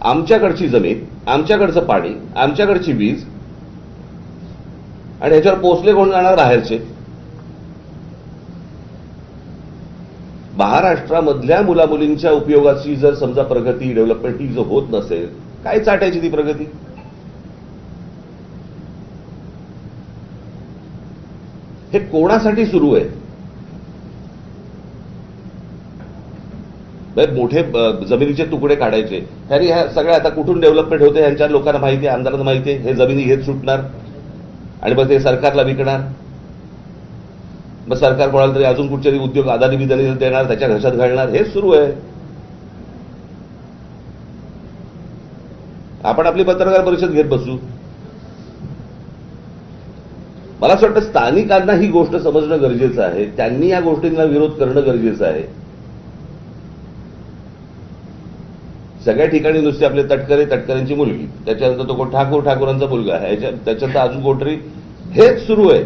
आमच्याकडची जमीन, आमच्याकडचं पाणी, आमच्याकडची वीज, आणि ह्याच्यावर पोचले कोण जाणार? बाहेरचे. महाराष्ट्रामधल्या मुलामुलींच्या उपयोगाची जर समजा प्रगती, डेव्हलपमेंट ही जर होत नसेल, काय चाटायची ती प्रगती? हे कोणासाठी सुरू आहे? मोठे जमिनीचे तुकडे काढायचे, ह्यानी ह्या सगळ्या आता कुठून डेव्हलपमेंट होते ह्यांच्या लोकांना माहिती आहे, आमदारांना माहिती आहे. हे जमिनी घेत सुटणार आणि मग ते सरकारला विकणार. मग सरकार कोणाला तरी अजून कुठचे उद्योग अदानी बिदानी देणार, त्याच्या घशात घालणार. हेच सुरू आहे. आपण आपली पत्रकार परिषद घेत बसू. मला असं वाटतं स्थानिकांना ही गोष्ट समजणं गरजेचं आहे. त्यांनी या गोष्टींना विरोध करणं गरजेचं आहे. सगळ्या ठिकाणी नुसते आपले तटकरे, तटकऱ्यांची मुलगी, त्याच्यानंतर तो कोण ठाकूरांचा मुलगा आहे, त्याच्यानंतर अजून कोणतरी, हेच सुरू आहे.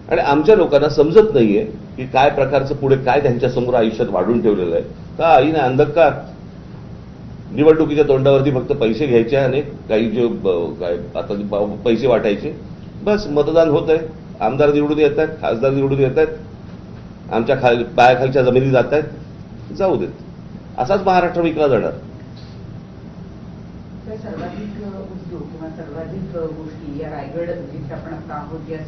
आणि आमच्या लोकांना समजत नाहीये की काय प्रकारचं पुढे काय त्यांच्यासमोर आयुष्यात वाढून ठेवलेलं आहे. का आईने अंधकार निवडणुकीच्या तोंडावरती फक्त पैसे घ्यायचे आणि काही जे काय आता पैसे वाटायचे, बस मतदान होत आहे, आमदार निवडून येत आहेत, खासदार निवडून येत आहेत, आमच्या पायाखालच्या जमिनी जात आहेत, जाऊ देत. असाच महाराष्ट्र विकला जाणार. सर्वाधिक उद्योग किंवा सर्वाधिक गोष्टी या रायगड जिथे आपण आता आहोत